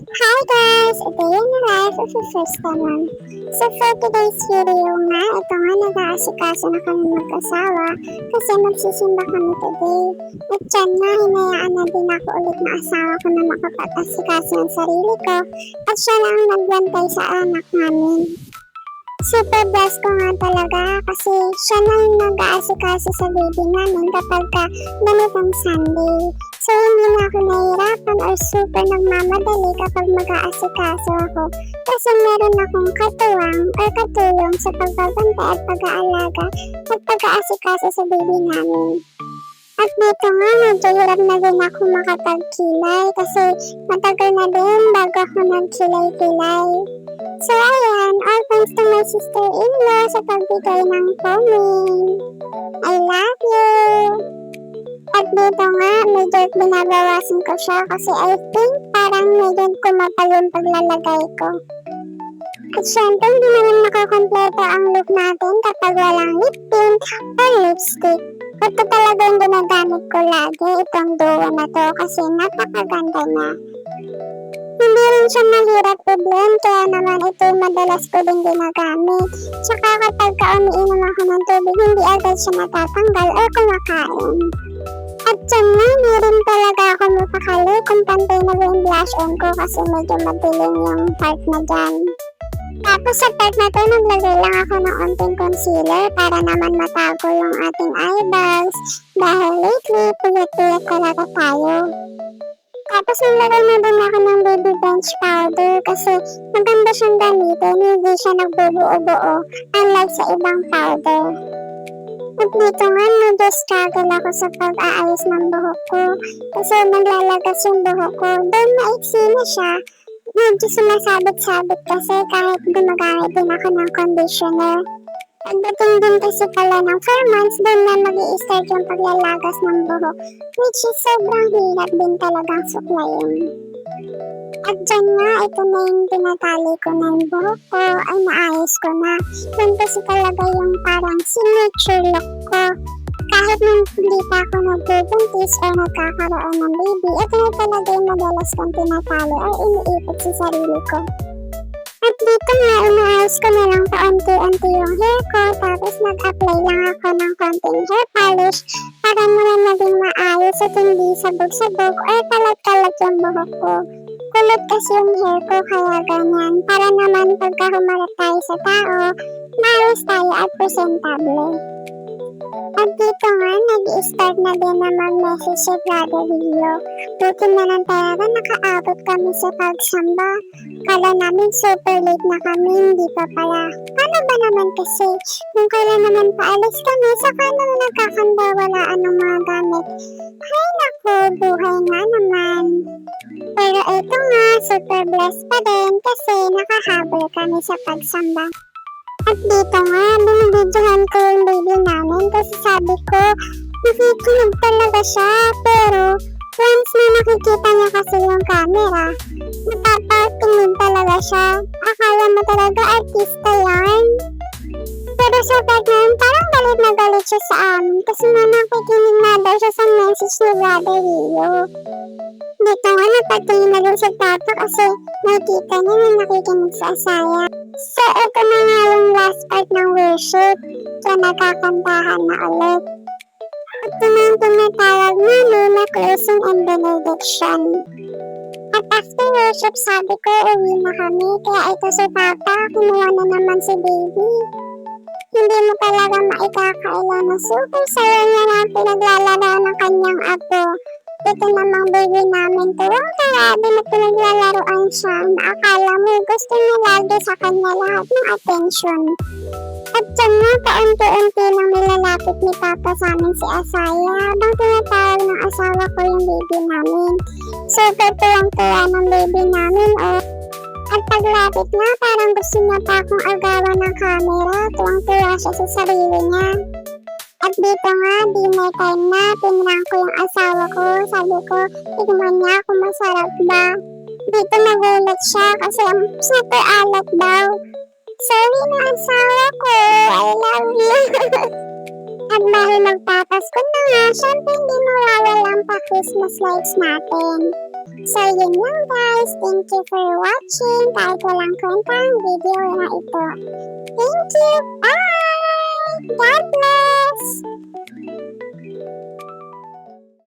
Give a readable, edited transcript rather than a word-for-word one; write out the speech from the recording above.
Hi guys! Ito yung live of the first naman. So for today's video nga, ito nga nag-aasikaso na kami mag-asawa kasi magsisimba kami today. At dyan nga, hinayaan na din ako ulit na asawa ko na makapag-asikaso ng sarili ko at siya lang nagbantay sa anak namin. Super blessed ko nga talaga kasi siya nang nag-aasikaso sa baby namin kapag ganitong Sunday. So hindi na ako nahihirapan or super nagmamadali kapag mag-aasikaso ako kasi meron akong katuwang or katulong sa pagbabantay at pag-aalaga at pag-aasikaso sa baby namin. At dito nga, medyo hirap na din ako makapagkilay kasi matagal na din bago ako nagkilay-kilay. So ayan, all thanks to my sister-in-law sa pagbigay ng comment. I love you! At dito nga, medyo binabawasan ko siya kasi I think parang medyo kumapal yung paglalagay ko. At syempre, hindi naman nakakompleto ang look natin kapag walang lip tint or lipstick. At ito talaga yung ginagamit ko lagi, itong duo na to kasi napakaganda niya. Hindi rin siya mahirap i-blend kaya naman ito madalas ko din ginagamit. Tsaka kapag umiinom ako ng tubig, hindi agad siya natatanggal or kumakain. At dyan nga, hindi rin talaga ako mapakali kung pantay na ba yung blush on ko kasi medyo madilim yung part na dyan. Tapos sa part na to, naglagay lang ako ng onting concealer para naman matago yung ating eyebags dahil lately, puyat-puyat talaga tayo. Tapos naglagay na din ako ng baby bench powder kasi maganda siyang gamitin, hindi siya nagbubuo-buo unlike sa ibang powder. At dito nga, medyo struggle ako sa pag-aayos ng buhok ko kasi naglalagas yung buhok ko. Doon maiksi na siya, medyo sumasabit-sabit kasi kahit gumagamit din ako ng conditioner. Pagdating din kasi pala ng 4 months, doon na mag-i-start yung paglalagas ng buhok, which is sobrang hirap din talagang suklayin. At dyan nga, ito na yung tinatali ko na yung buhok ko, ay naayos ko na. Yun kasi talaga yung parang signature look ko. Kahit nung hindi pa ako nagbubuntis o nagkakaroon ng baby, ito na talaga yung madalas kong tinatali o iniipit sa sarili ko. At dito nga, inaayos ko na lang paunti-unti yung hair ko, tapos nag-apply lang ako ng konting hair polish para naman naging maayos at hindi sabog-sabog or kalat-kalat yung buhok ko. Kulot kasi yung hair ko kaya ganyan, para naman pagka humarap tayo sa tao, maayos tayo at presentable. At dito nga, nag-i-start na din na mag-message si Brother Rio. Buti na lang talaga nakaabot kami sa pagsamba. Kala namin super late na kami, hindi pa pala. Paano ba naman kasi? Nung kailan naman paalis kami, saka naman nagkakandawalaan ng mga gamit. Ay naku, buhay nga naman. Pero ito nga, super blessed pa din kasi nakahabol kami sa pagsamba. At dito nga, binibidyohan ko yung baby namin kasi sabi ko, nakikinig talaga siya. Pero, once na nakikita niya kasi yung camera, napapatingin talaga siya. Akala mo talaga artista yan. Pero sa part na yun, parang galit na galit siya sa amin kasi nga nakikinig na daw siya sa message ni Brother Rio. Dito nga, napatingin na din sa tata kasi nakikita niya na nakikinig sa Asaya. So, ito na nga yung last part ng worship. So, nakakantahan na ulit. Ito na yung tinatawag namin na closing and benediction. At after worship, sabi ko, uwi na kami. Kaya ito si Papa, kinuha na naman si baby. Hindi mo talaga maikakailan na super saya niya na pinaglalaro ng kanyang apo. Ito namang baby namin, tuwang-tawabi na pinaglalaroan siya na akala mo gusto niya lagi sa kanya lahat ng attention. At dyan nga, paunti-unti nang nilalapit ni Papa sa amin si Asaya habang tinatawag ng asawa ko yung baby namin. Super tuwang-tuwa ng baby namin, oh. At paglapit nga, parang gusto niya pa akong agawan ng camera, tuwang-tuwa siya sa sarili niya. At dito nga, dinner time na, tinrang ko yung asawa ko, sabi ko, tignan niya kung masarap ba. Dito nagulat siya kasi super alat daw. Sorry na asawa ko, I love you. At dahil magpapasko na nga, syempre hindi mawawalang pa Christmas lights natin. So So yun lang guys, thank you for watching kahit walang kwenta ang video na ito. Thank you, bye! God